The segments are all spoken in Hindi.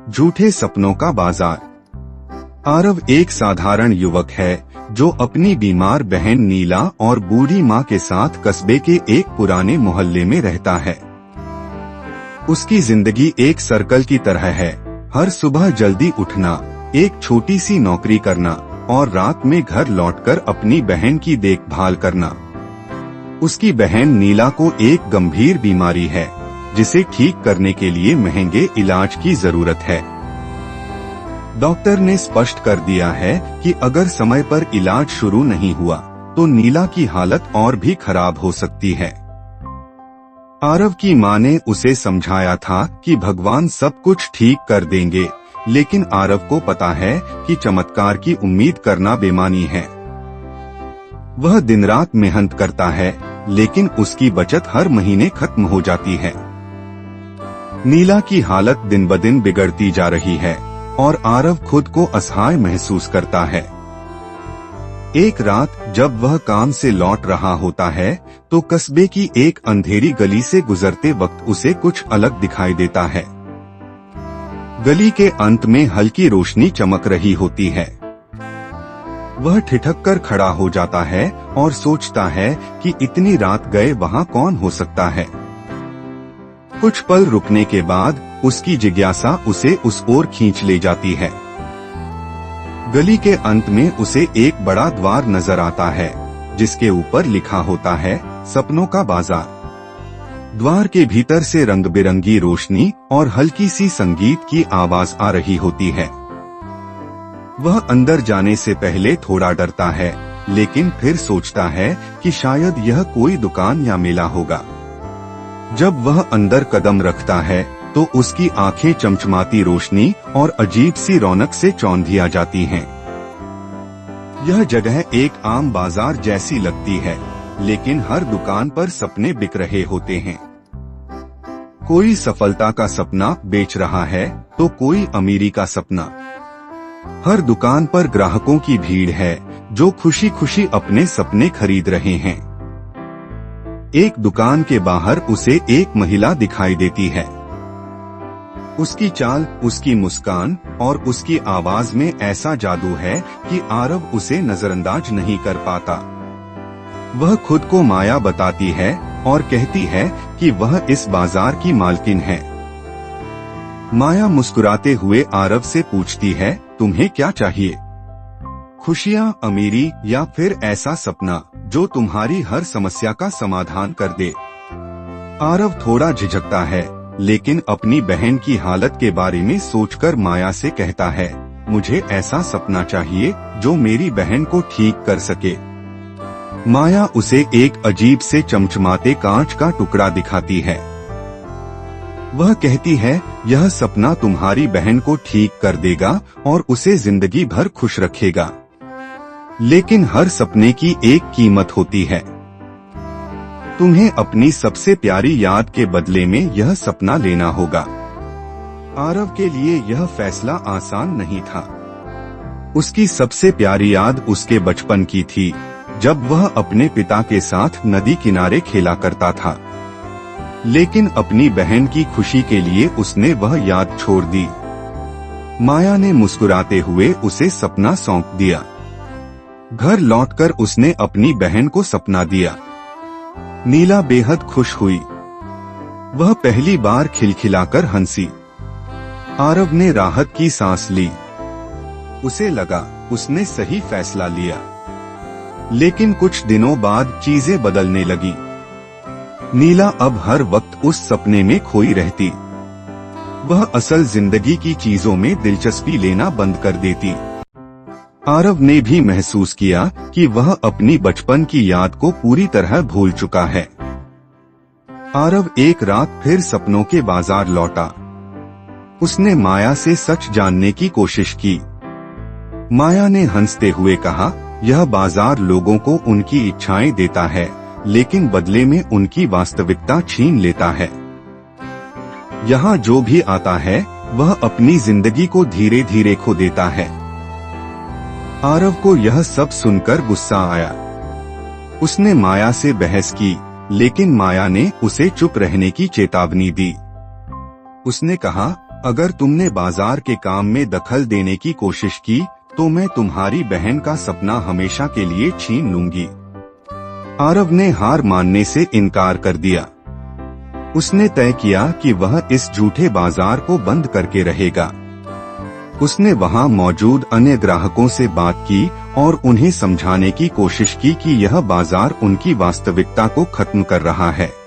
झूठे सपनों का बाजार। आरव एक साधारण युवक है जो अपनी बीमार बहन नीला और बूढ़ी माँ के साथ कस्बे के एक पुराने मोहल्ले में रहता है। उसकी जिंदगी एक सर्कल की तरह है। हर सुबह जल्दी उठना, एक छोटी सी नौकरी करना और रात में घर लौटकर अपनी बहन की देखभाल करना। उसकी बहन नीला को एक गंभीर बीमारी है जिसे ठीक करने के लिए महंगे इलाज की जरूरत है। डॉक्टर ने स्पष्ट कर दिया है कि अगर समय पर इलाज शुरू नहीं हुआ तो नीला की हालत और भी खराब हो सकती है। आरव की मां ने उसे समझाया था कि भगवान सब कुछ ठीक कर देंगे, लेकिन आरव को पता है कि चमत्कार की उम्मीद करना बेमानी है। वह दिन रात मेहनत करता है, लेकिन उसकी बचत हर महीने खत्म हो जाती है। नीला की हालत दिन ब दिन बिगड़ती जा रही है और आरव खुद को असहाय महसूस करता है। एक रात जब वह काम से लौट रहा होता है तो कस्बे की एक अंधेरी गली से गुजरते वक्त उसे कुछ अलग दिखाई देता है। गली के अंत में हल्की रोशनी चमक रही होती है। वह ठिठक कर खड़ा हो जाता है और सोचता है कि इतनी रात गए वहां कौन हो सकता है। कुछ पल रुकने के बाद उसकी जिज्ञासा उसे उस ओर खींच ले जाती है। गली के अंत में उसे एक बड़ा द्वार नजर आता है जिसके ऊपर लिखा होता है सपनों का बाजार। द्वार के भीतर से रंग बिरंगी रोशनी और हल्की सी संगीत की आवाज आ रही होती है। वह अंदर जाने से पहले थोड़ा डरता है, लेकिन फिर सोचता है कि शायद यह कोई दुकान या मेला होगा। जब वह अंदर कदम रखता है तो उसकी आंखें चमचमाती रोशनी और अजीब सी रौनक से चौंधिया जाती हैं। यह जगह एक आम बाजार जैसी लगती है, लेकिन हर दुकान पर सपने बिक रहे होते हैं। कोई सफलता का सपना बेच रहा है तो कोई अमीरी का सपना। हर दुकान पर ग्राहकों की भीड़ है जो खुशी खुशी अपने सपने खरीद रहे हैं। एक दुकान के बाहर उसे एक महिला दिखाई देती है। उसकी चाल, उसकी मुस्कान और उसकी आवाज में ऐसा जादू है कि आरव उसे नजरअंदाज नहीं कर पाता। वह खुद को माया बताती है और कहती है कि वह इस बाजार की मालकिन है। माया मुस्कुराते हुए आरव से पूछती है, तुम्हें क्या चाहिए? खुशियाँ, अमीरी या फिर ऐसा सपना जो तुम्हारी हर समस्या का समाधान कर दे? आरव थोड़ा झिझकता है, लेकिन अपनी बहन की हालत के बारे में सोचकर माया से कहता है, मुझे ऐसा सपना चाहिए जो मेरी बहन को ठीक कर सके। माया उसे एक अजीब से चमचमाते कांच का टुकड़ा दिखाती है। वह कहती है, यह सपना तुम्हारी बहन को ठीक कर देगा और उसे जिंदगी भर खुश रखेगा। लेकिन हर सपने की एक कीमत होती है। तुम्हें अपनी सबसे प्यारी याद के बदले में यह सपना लेना होगा। आरव के लिए यह फैसला आसान नहीं था। उसकी सबसे प्यारी याद उसके बचपन की थी, जब वह अपने पिता के साथ नदी किनारे खेला करता था। लेकिन अपनी बहन की खुशी के लिए उसने वह याद छोड़ दी। माया ने मुस्कुराते हुए उसे सपना सौंप दिया। घर लौटकर उसने अपनी बहन को सपना दिया। नीला बेहद खुश हुई। वह पहली बार खिलखिलाकर हंसी। आरव ने राहत की सांस ली। उसे लगा उसने सही फैसला लिया। लेकिन कुछ दिनों बाद चीजें बदलने लगी। नीला अब हर वक्त उस सपने में खोई रहती। वह असल जिंदगी की चीजों में दिलचस्पी लेना बंद कर देती। आरव ने भी महसूस किया कि वह अपनी बचपन की याद को पूरी तरह भूल चुका है। आरव एक रात फिर सपनों के बाजार लौटा। उसने माया से सच जानने की कोशिश की। माया ने हंसते हुए कहा, यह बाजार लोगों को उनकी इच्छाएं देता है, लेकिन बदले में उनकी वास्तविकता छीन लेता है। यहाँ जो भी आता है वह अपनी जिंदगी को धीरे धीरे खो देता है। आरव को यह सब सुनकर गुस्सा आया। उसने माया से बहस की, लेकिन माया ने उसे चुप रहने की चेतावनी दी। उसने कहा, अगर तुमने बाजार के काम में दखल देने की कोशिश की तो मैं तुम्हारी बहन का सपना हमेशा के लिए छीन लूंगी। आरव ने हार मानने से इनकार कर दिया। उसने तय किया कि वह इस झूठे बाजार को बंद करके रहेगा। उसने वहां मौजूद अन्य ग्राहकों से बात की और उन्हें समझाने की कोशिश की कि यह बाजार उनकी वास्तविकता को खत्म कर रहा है।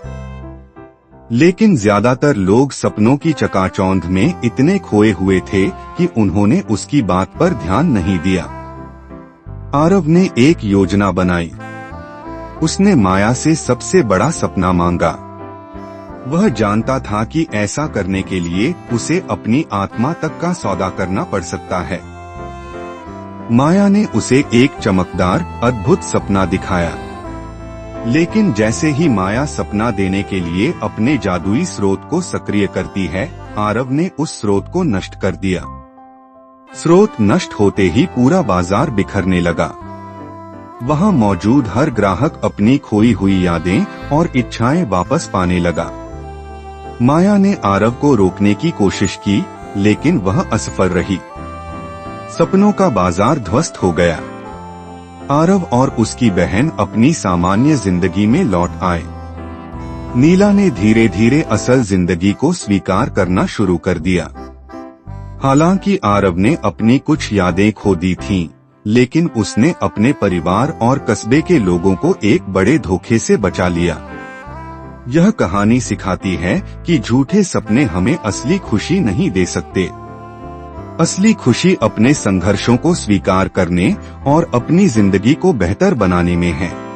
लेकिन ज्यादातर लोग सपनों की चकाचौंध में इतने खोए हुए थे कि उन्होंने उसकी बात पर ध्यान नहीं दिया। आरव ने एक योजना बनाई। उसने माया से सबसे बड़ा सपना मांगा। वह जानता था कि ऐसा करने के लिए उसे अपनी आत्मा तक का सौदा करना पड़ सकता है। माया ने उसे एक चमकदार, अद्भुत सपना दिखाया। लेकिन जैसे ही माया सपना देने के लिए अपने जादुई स्रोत को सक्रिय करती है, आरव ने उस स्रोत को नष्ट कर दिया। स्रोत नष्ट होते ही पूरा बाजार बिखरने लगा। वहां मौजूद हर ग्राहक अपनी खोई हुई यादें और इच्छाएं वापस पाने लगा। माया ने आरव को रोकने की कोशिश की, लेकिन वह असफल रही। सपनों का बाजार ध्वस्त हो गया। आरव और उसकी बहन अपनी सामान्य जिंदगी में लौट आए। नीला ने धीरे धीरे असल जिंदगी को स्वीकार करना शुरू कर दिया। हालांकि आरव ने अपनी कुछ यादें खो दी थीं, लेकिन उसने अपने परिवार और कस्बे के लोगों को एक बड़े धोखे से बचा लिया। यह कहानी सिखाती है कि झूठे सपने हमें असली खुशी नहीं दे सकते। असली खुशी अपने संघर्षों को स्वीकार करने और अपनी जिंदगी को बेहतर बनाने में है।